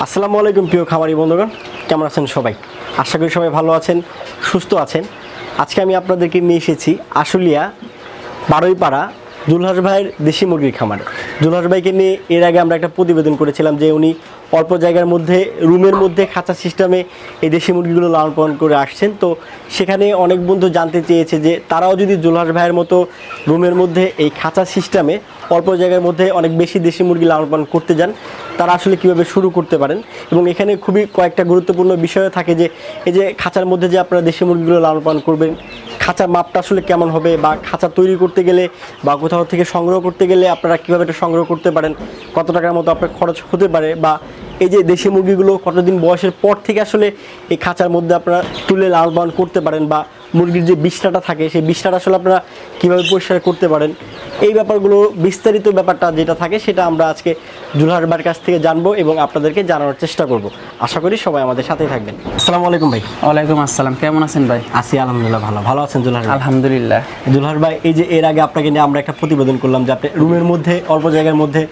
আসসালামু আলাইকুম প্রিয় খামারি বন্ধুগণ, কেমন আছেন সবাই? আশা করি সবাই ভালো আছেন, সুস্থ আছেন। আজকে আমি আপনাদেরকে নিয়ে এসেছি আশুলিয়া বারুইপাড়া দুলহাস ভাইয়ের দেশি মুরগির খামারে। দুলহাস ভাইকে নিয়ে এর আগে আমরা একটা প্রতিবেদন করেছিলাম যে উনি অল্প জায়গার মধ্যে রুমের মধ্যে খাঁচা সিস্টেমে এই দেশি মুরগিগুলো লালন পালন করে আসছেন। তো সেখানে অনেক বন্ধু জানতে চেয়েছে যে তারাও যদি দুলহাস ভাইয়ের মতো রুমের মধ্যে এই খাঁচা সিস্টেমে অল্প জায়গার মধ্যে অনেক বেশি দেশি মুরগি লালন পালন করতে যান, তারা আসলে কীভাবে শুরু করতে পারেন। এবং এখানে খুবই কয়েকটা গুরুত্বপূর্ণ বিষয় থাকে যে এই যে খাঁচার মধ্যে যে আপনারা দেশি মুরগিগুলো লালন পালন করবেন, খাঁচার মাপটা আসলে কেমন হবে, বা খাঁচা তৈরি করতে গেলে বা কোথাও থেকে সংগ্রহ করতে গেলে আপনারা কীভাবে এটা সংগ্রহ করতে পারেন, কত টাকার মতো আপনার খরচ হতে পারে, বা এই যে দেশি মুরগিগুলো কতদিন বয়সের পর থেকে আসলে এই খাঁচার মধ্যে আপনারা তুলে লালন পালন করতে পারেন, বা মুরগির যে বিষ্ঠাটা থাকে সেই বিষ্ঠাটা আসলে আপনারা কীভাবে পরিষ্কার করতে পারেন, এই ব্যাপারগুলো বিস্তারিত ব্যাপারটা যেটা থাকে সেটা আমরা আজকে দুলহাস ভাইয়ের কাছ থেকে জানবো এবং আপনাদেরকে জানানোর চেষ্টা করব। আশা করি সবাই আমাদের সাথেই থাকবেন। আসসালামু আলাইকুম ভাই। ওয়ালাইকুম আসসালাম, কেমন আছেন ভাই? আছি আলহামদুলিল্লাহ, ভালো আছেন দুলহাস ভাই? আলহামদুলিল্লাহ। দুলহাস ভাই, এই যে এর আগে আপনাকে নিয়ে আমরা একটা প্রতিবেদন করলাম যে আপনি রুমের মধ্যে অল্প জায়গার মধ্যে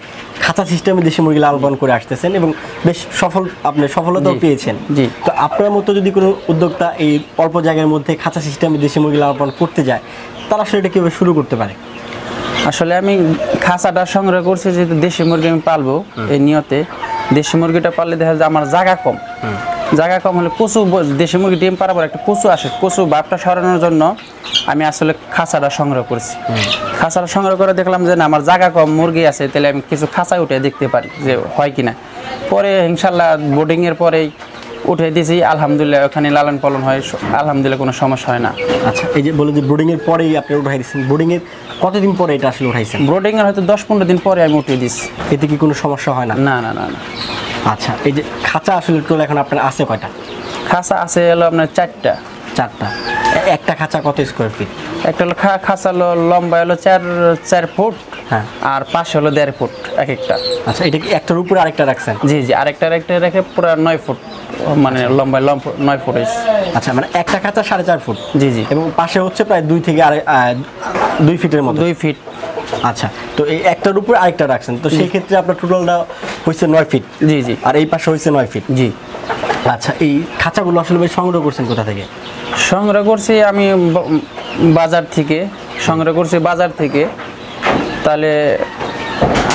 খাঁচা সিস্টেমে দেশি মুরগি লালন পালন করে আসতেছেন এবং বেশ সফলতাও পেয়েছেন। জি। তো আপনার মতো যদি কোনো উদ্যোক্তা এই অল্প জায়গার মধ্যে খাঁচা সিস্টেমে দেশি মুরগি লালন পালন করতে যায়, তারা আসলে এটা কীভাবে শুরু করতে পারে? আসলে আমি খাঁচাটা সংগ্রহ করছি যেহেতু দেশি মুরগি আমি পালবো, এই নিয়তে। দেশি মুরগিটা পাললে দেখা যায় আমার জায়গা কম হলে কচু, দেশি মুরগি ডিম পাড়ার পর একটা কচু আসে, কচু ভাবটা সরানোর জন্য আমি আসলে খাঁচাটা সংগ্রহ করছি। খাঁচাটা সংগ্রহ করে দেখলাম যে না, আমার জায়গা কম, মুরগি আছে, তাহলে আমি কিছু খাঁচায় উঠে দেখতে পারি যে হয় কিনা। পরে ইনশাল্লাহ বোর্ডিংয়ের পরেই উঠে দিয়েছি, আলহামদুলিল্লাহ ওখানে লালন পালন হয়, আলহামদুলিল্লাহ কোনো সমস্যা হয় না। আচ্ছা, এই যে বলে যে ব্রোডিংয়ের পরেই আপনি উঠাই দিচ্ছেন, ব্রোডিংয়ের কতদিন পরে এটা আসলে উঠাইছেন? ব্রোডিংয়ের হয়তো 10-15 দিন পরে আমি উঠিয়ে দিচ্ছি। এতে কি কোনো সমস্যা হয় না? না না না না। আচ্ছা, এই যে খাঁচা আসলে টোল এখন আপনার আছে কয়টা? খাঁচা আছে হলো আপনার 4টা। একটা খাঁচা কত স্কোয়ার ফিট? একটা হলো খাঁচা হলো লম্বা হলো 4 ফুট, হ্যাঁ, আর পাশে হলো 1.5 ফুট এক একটা। আচ্ছা, এটা কি একটার উপরে আরেকটা রাখছেন? জি, আরেকটা রেখে পুরো 9 ফুট, মানে লম্বা 9 ফুট হয়েছে। আচ্ছা, মানে একটা খাঁচা 4.5 ফুট। জি। এবং পাশে হচ্ছে প্রায় 2 ফিটের মতো। 2 ফিট। আচ্ছা, তো এই একটার উপরে আরেকটা রাখছেন, তো সেই ক্ষেত্রে আপনার টোটালটা হয়েছে 9 ফিট। জি। আর এই পাশে হয়েছে 9 ফিট। জি। আচ্ছা, এই খাঁচাগুলো আসলে ভাই সংগ্রহ করছেন কোথা থেকে? সংগ্রহ করছি আমি বাজার থেকে। তাহলে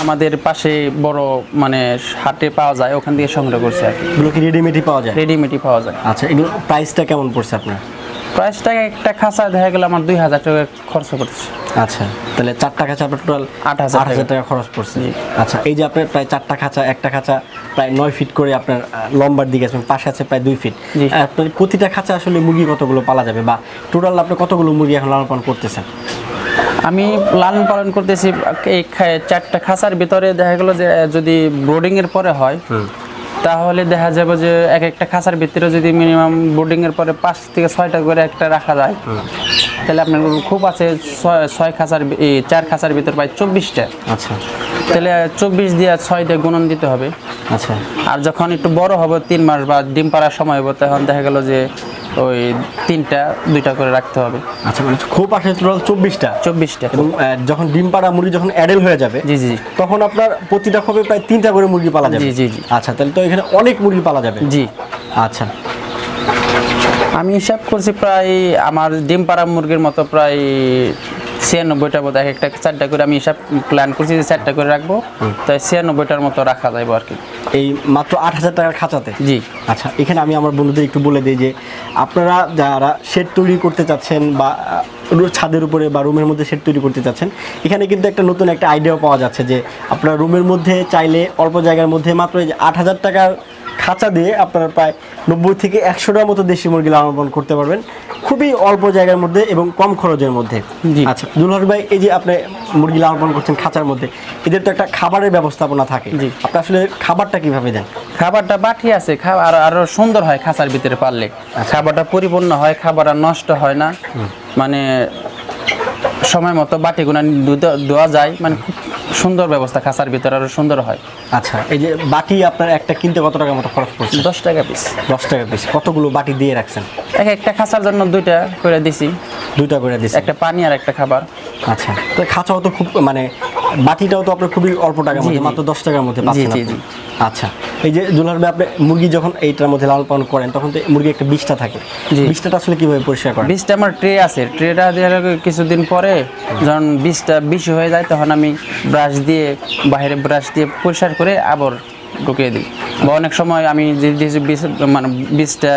আমাদের পাশে বড় মানে হাটে পাওয়া যায়, ওখান থেকে সংগ্রহ করছি আর কি। এগুলো কি রেডিমেডই পাওয়া যায়? রেডিমেডই পাওয়া যায়। আচ্ছা, এগুলো প্রাইসটা কেমন পড়ছে আপনার? প্রাইসটা একটা খাঁচা দেখা গেল আমার 2000 টাকা খরচ পড়ছে। আচ্ছা, তাহলে 4টা খাঁচা আপনার টোটাল 8,000 টাকা খরচ পড়ছে। আচ্ছা, এই যে আপনার প্রায় 4টা খাঁচা, একটা খাঁচা প্রায় 9 ফিট করে আপনার লম্বার দিকে আছে, পাশে আছে প্রায় 2 ফিট। আপনার প্রতিটা খাঁচা আসলে মুরগি কতগুলো পালা যাবে, বা টোটাল আপনি কতগুলো মুরগি এখন লালন পালন করতেছেন? আমি লালন পালন করতেছি এই 4টা খাঁচার ভিতরে দেখা গেল যে যদি ব্রোডিংয়ের পরে হয় তাহলে দেখা যাবে যে একটা খাঁচার ভিতরে যদি মিনিমাম ব্রোডিংয়ের পরে 5 থেকে 6টা করে একটা রাখা যায়, তাহলে আপনার খুব আছে 4 খাঁচার ভিতর প্রায় 24টা। আচ্ছা, তাহলে 24 দিয়ে 6 দিয়ে গুণন দিতে হবে। আচ্ছা, আর যখন একটু বড় হবে 3 মাস বা ডিম পাড়ার সময় হবে, তখন দেখা গেল যে ওই 2টা করে রাখতে হবে। আচ্ছা, মানে খুব আসলে টোটাল 24টা। এবং যখন ডিম পাড়া মুরগি যখন অ্যাডাল্ট হয়ে যাবে, জি, তখন আপনার প্রতিটা খোপে প্রায় 3টা করে মুরগি পালা যাবে। জি। আচ্ছা, তাহলে তো এখানে অনেক মুরগি পালা যাবে। জি। আচ্ছা, আমি হিসাব করছি প্রায় আমার ডিম পাড়া মুরগির মতো প্রায় 96টা বোধ, একটা 4টা করে আমি হিসাব প্ল্যান করছি যে 4টা করে রাখবো, তাই 96টার মতো রাখা যাবে আর কি। এই মাত্র 8,000 টাকার খাঁচাতে? জি। আচ্ছা, এখানে আমি আমার বন্ধুদের একটু বলে দিই যে আপনারা যারা শেড তৈরি করতে চাচ্ছেন বা ছাদের উপরে বা রুমের মধ্যে শেড তৈরি করতে চাচ্ছেন, এখানে কিন্তু একটা নতুন একটা আইডিয়া পাওয়া যাচ্ছে যে আপনারা রুমের মধ্যে চাইলে অল্প জায়গার মধ্যে মাত্র এই যে 8,000 টাকার খাঁচা দিয়ে আপনারা প্রায় 90 থেকে 100টার মতো দেশি মুরগি লালন পালন করতে পারবেন, খুবই অল্প জায়গার মধ্যে এবং কম খরচের মধ্যে। আচ্ছা দুলহাস ভাই, এই যে আপনি মুরগি লালন পালন করছেন খাঁচার মধ্যে, এদের তো একটা খাবারের ব্যবস্থাপনা থাকে। আপনি আসলে খাবারটা কিভাবে দেন? খাবারটা বাটি আছে, খাবার আরো সুন্দর হয় খাঁচার ভিতরে পারলে, খাবারটা পরিপূর্ণ হয়, খাবার আর নষ্ট হয় না, মানে সময় মতো বাটিগুলো দেওয়া যায়, মানে খুব সুন্দর ব্যবস্থা, খাঁচার ভিতরে আরো সুন্দর হয়। আচ্ছা, এই যে বাটি আপনার একটা কিনতে কত টাকার মতো খরচ পড়ছে? 10 টাকা পিস। 10 টাকা পিস। কতগুলো বাটি দিয়ে রাখছেন? একটা খাঁচার জন্য 2টা করে দিছি। 2টা করে দিছি, একটা পানি আর একটা খাবার। আচ্ছা, তো খাঁচাও তো খুব মানে বাটিটাও তো আপনার খুবই অল্প টাকার মধ্যে, জি। মাত্র 10 টাকার মধ্যে পাচ্ছেন জি, আপনি। জি। আচ্ছা, এই যে দুলাল ভাই আপনি মুরগি যখন এইটার মধ্যে লালন পালন করেন তখন তো মুরগি একটা বিষ্ঠা থাকে, জি। বিষ্ঠাটা আসলে কিভাবে পরিষ্কার করেন? বীজটা আমার ট্রে আছে, ট্রেটা দেওয়ার আগে কিছুদিন পরে যখন বীজটা বেশি হয়ে যায় তখন আমি ব্রাশ দিয়ে বাইরে ব্রাশ দিয়ে পরিষ্কার করে আবার ঢুকিয়ে দিই। বা অনেক সময় আমি যে মানে বীজটা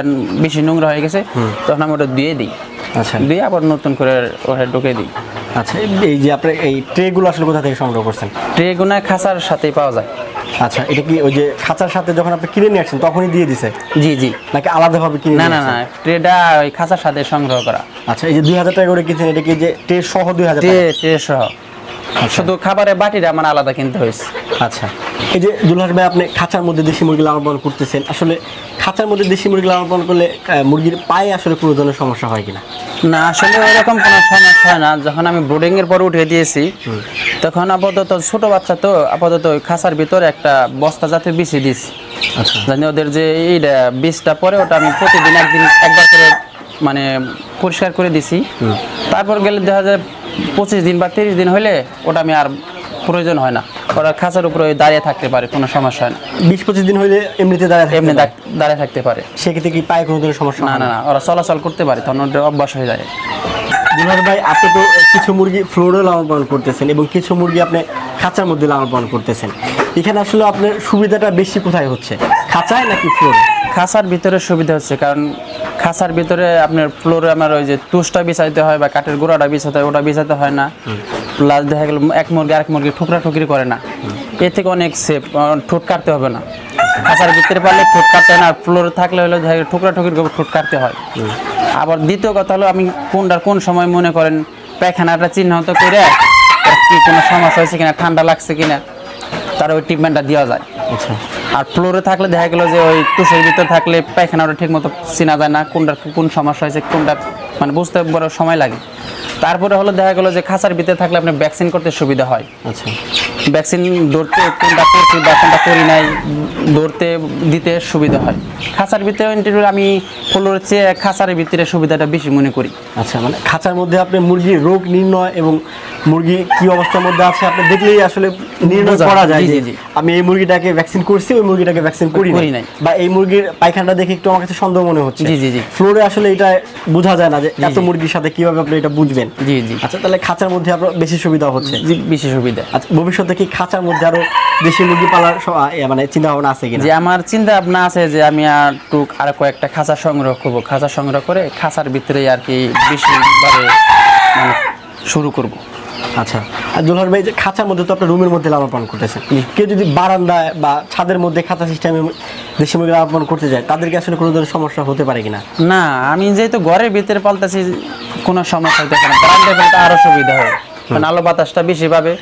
বেশি নোংরা হয়ে গেছে তখন আমি ওটা দিয়ে দিই, আচ্ছা দিয়ে আবার নতুন করে ওটা ঢুকিয়ে দিই। আচ্ছা, এই যে আপনি এই ট্রেগুলো আসলে কোথা থেকে সংগ্রহ করছেন? ট্রেগুনা খাঁচার সাথেই পাওয়া যায়। আচ্ছা, এটা কি ওই যে খাঁচার সাথে যখন আপনি কিনে নিয়ে আসছেন তখনই দিয়ে দিছে, জি জি। নাকি আলাদাভাবে কিনে না নিয়ে না আসছেন? না, ট্রেটা ওই খাঁচার সাথে সংগ্রহ করা। আচ্ছা, এই যে 2000 টাকা করে কিনছেন, এটা কি যে ট্রে সহ 2000 ট্রে টাকা? ট্রে সহ, শুধু খাবারের বাটিটা আমার আলাদা কিনতে হয়েছে। আচ্ছা, এই যে দুলাল ভাই আপনি খাঁচার মধ্যে দেশি মুরগি লালন পালন করতেছেন, আসলে খাঁচার মধ্যে দেশি মুরগি লালন পালন করলে মুরগির পায়ে আসলে কোনো ধরনের সমস্যা হয় কিনা? না, আসলে এরকম কোনো সমস্যা হয় না। যখন আমি বোর্ডিং এর পর উঠে দিয়েছি তখন আপাতত ছোট বাচ্চা তো আপাতত ওই খাঁচার ভিতরে একটা বস্তা জাতীয় বিছিয়ে দিয়েছি, আচ্ছা জানি ওদের যে এইটা বীজটা পরে ওটা আমি প্রতিদিন একবার করে মানে পরিষ্কার করে দিছি। তারপর গেলে দেখা যায় 25 দিন বা 30 দিন হলে ওটা আমি আর প্রয়োজন হয় না, ওরা খাঁচার উপরে দাঁড়িয়ে থাকতে পারে, কোনো সমস্যা হয় না। 20-25 দিন হইলে এমনিতে দাঁড়ায় থাকতে এমনি পারে? দাঁড়িয়ে থাকতে পারে। সেক্ষেত্রে কি পায়ে কোনো ধরনের সমস্যা না হয় না না, ওরা চলাচল করতে পারে, তখন ওদের অভ্যাস হয়ে যায়। দুলাল ভাই আপনি তো কিছু মুরগি ফ্লোরে লালন পালন করতেছেন এবং কিছু মুরগি আপনি খাঁচার মধ্যে লালন পালন করতেছেন, এখানে আসলে আপনার সুবিধাটা বেশি কোথায় হচ্ছে, খাঁচায় নাকি ফ্লোরে? খাঁচার ভিতরে সুবিধা হচ্ছে, কারণ খাঁচার ভিতরে আপনার ফ্লোরে আমার ওই যে তুষটা বিছাইতে হয় বা কাঠের গোড়াটা বিছাতে হয়, ওটা বিছাতে হয় না। প্লাস দেখা গেল এক মুরগি আরেক মুরগি ঠুকরা ঠুকরি করে না, এর থেকে অনেক সেফ, ঠোঁট কাটতে হবে না। খাঁচার ভিতরে পারলে ঠোঁট কাটতে হয় না, আর ফ্লোরে থাকলে হলো দেখা গেল ঠুকরা ঠুকরি করে ঠোঁট কাটতে হয়। আবার দ্বিতীয় কথা হলো আমি কোন সময় মনে করেন পায়খানাটা চিহ্নিত করে কি কোনো সমস্যা হয়েছে কিনা, ঠান্ডা লাগছে কিনা, তার ওই ট্রিটমেন্টটা দেওয়া যায়। আচ্ছা, আর ফ্লোরে থাকলে দেখা গেলো যে ওই তুষের ভিতরে থাকলে পায়খানাটা ঠিক মতো চেনা যায় না, কোন সমস্যা হয়েছে, কোনটা মানে বুঝতে বড় সময় লাগে। তারপরে হলো দেখা গেলো যে খাঁচার ভিতরে থাকলে আপনার ভ্যাকসিন করতে সুবিধা হয়, আচ্ছা ভ্যাকসিন ধরতে কোনটা করছি বা কোনটা করি নাই ধরতে দিতে সুবিধা হয়। খাঁচার ভিতরে আমি ফ্লোরের চেয়ে খাঁচার ভিতরে সুবিধাটা বেশি মনে করি। আচ্ছা, মানে খাঁচার মধ্যে আপনি মুরগির রোগ নির্ণয় এবং মুরগি কি অবস্থার মধ্যে আছে আপনি দেখলেই আসলে নির্ণয় বোঝা করা যায়। যায় জি, যে জি, জি। আমি এই মুরগিটাকে ভ্যাকসিন করছি, ওই মুরগিটাকে ভ্যাকসিন করি করি নাই, নাই। বা এই মুরগির পায়খানাটা দেখে একটু আমার কাছে সন্দেহ মনে হচ্ছে। জি, জি, জি। ফ্লোরে আসলে এটা বোঝা যায় না যে এত জি। মুরগির সাথে কিভাবে আপনি এটা বুঝবেন। জি জি আচ্ছা, তাহলে খাঁচার মধ্যে আপনার বেশি সুবিধা হচ্ছে। জি, বেশি সুবিধা। আচ্ছা, ভবিষ্যতে কি খাঁচার মধ্যে আরো দেশি মুরগি পালার মানে চিন্তা ভাবনা আছে কিনা? যে আমার চিন্তা ভাবনা আছে যে আমি আর কয়েকটা খাঁচা সংগ্রহ করব, খাঁচা সংগ্রহ করে খাঁচার ভিতরে আর কি বেশিভাবে মানে শুরু করব। আচ্ছা, আর দুলাল ভাই যে খাঁচার মধ্যে তো আপনার রুমের মধ্যে লালন পালন করতেছেন, কেউ যদি বারান্দায় বা ছাদের মধ্যে খাঁচা সিস্টেমে দেশি মুরগি লালন পালন করতে যায় তাদেরকে আসলে কোনো ধরনের সমস্যা হতে পারে কিনা? না, আমি যেহেতু ঘরের ভিতরে পালতেছি কোনো সমস্যা হতে পারে না, বারান্দায় ফেলতে আরও সুবিধা হয়, কারণ আলো বাতাসটা বেশি পাবে,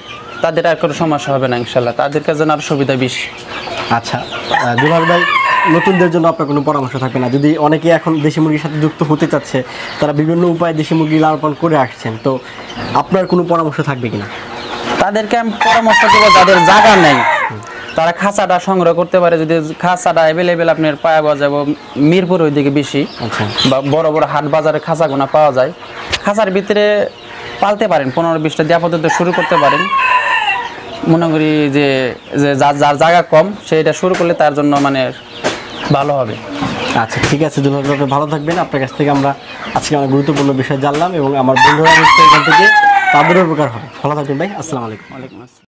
তাদের আর কোনো সমস্যা হবে না ইনশাল্লাহ, তাদের কাছে আরও সুবিধা বেশি। আচ্ছা, দুলাল ভাই নতুনদের জন্য আপনার কোনো পরামর্শ থাকবে না? যদি অনেকে এখন দেশি মুরগির সাথে যুক্ত হতে চাচ্ছে, তারা বিভিন্ন উপায়ে দেশি মুরগি লালন পালন করে আসছেন, তো আপনার কোনো পরামর্শ থাকবে কিনা? তাদেরকে আমি পরামর্শ দেবো যাদের জায়গা নেই তারা খাঁচাটা সংগ্রহ করতে পারে। যদি খাঁচাটা অ্যাভেলেবেল আপনার পাওয়া যাবে মিরপুর ওইদিকে বেশি, আচ্ছা, বা বড় বড় হাট বাজারে খাঁচাগুনা পাওয়া যায়, খাঁচার ভিতরে পালতে পারেন, 15-20টা দিয়ে আপাতত শুরু করতে পারেন। মনে করি যে যার জায়গা কম সেইটা শুরু করলে তার জন্য মানে ভালো হবে। আচ্ছা, ঠিক আছে দুলাল ভাই, আপনি ভালো থাকবেন। আপনার কাছ থেকে আমরা আজকে অনেক গুরুত্বপূর্ণ বিষয় জানলাম এবং আমার বন্ধুরা নিশ্চয়ই এখান থেকে তাদেরও উপকার হবে। ভালো থাকবেন ভাই, আসসালামু আলাইকুম। ওয়ালাইকুম আসসালাম।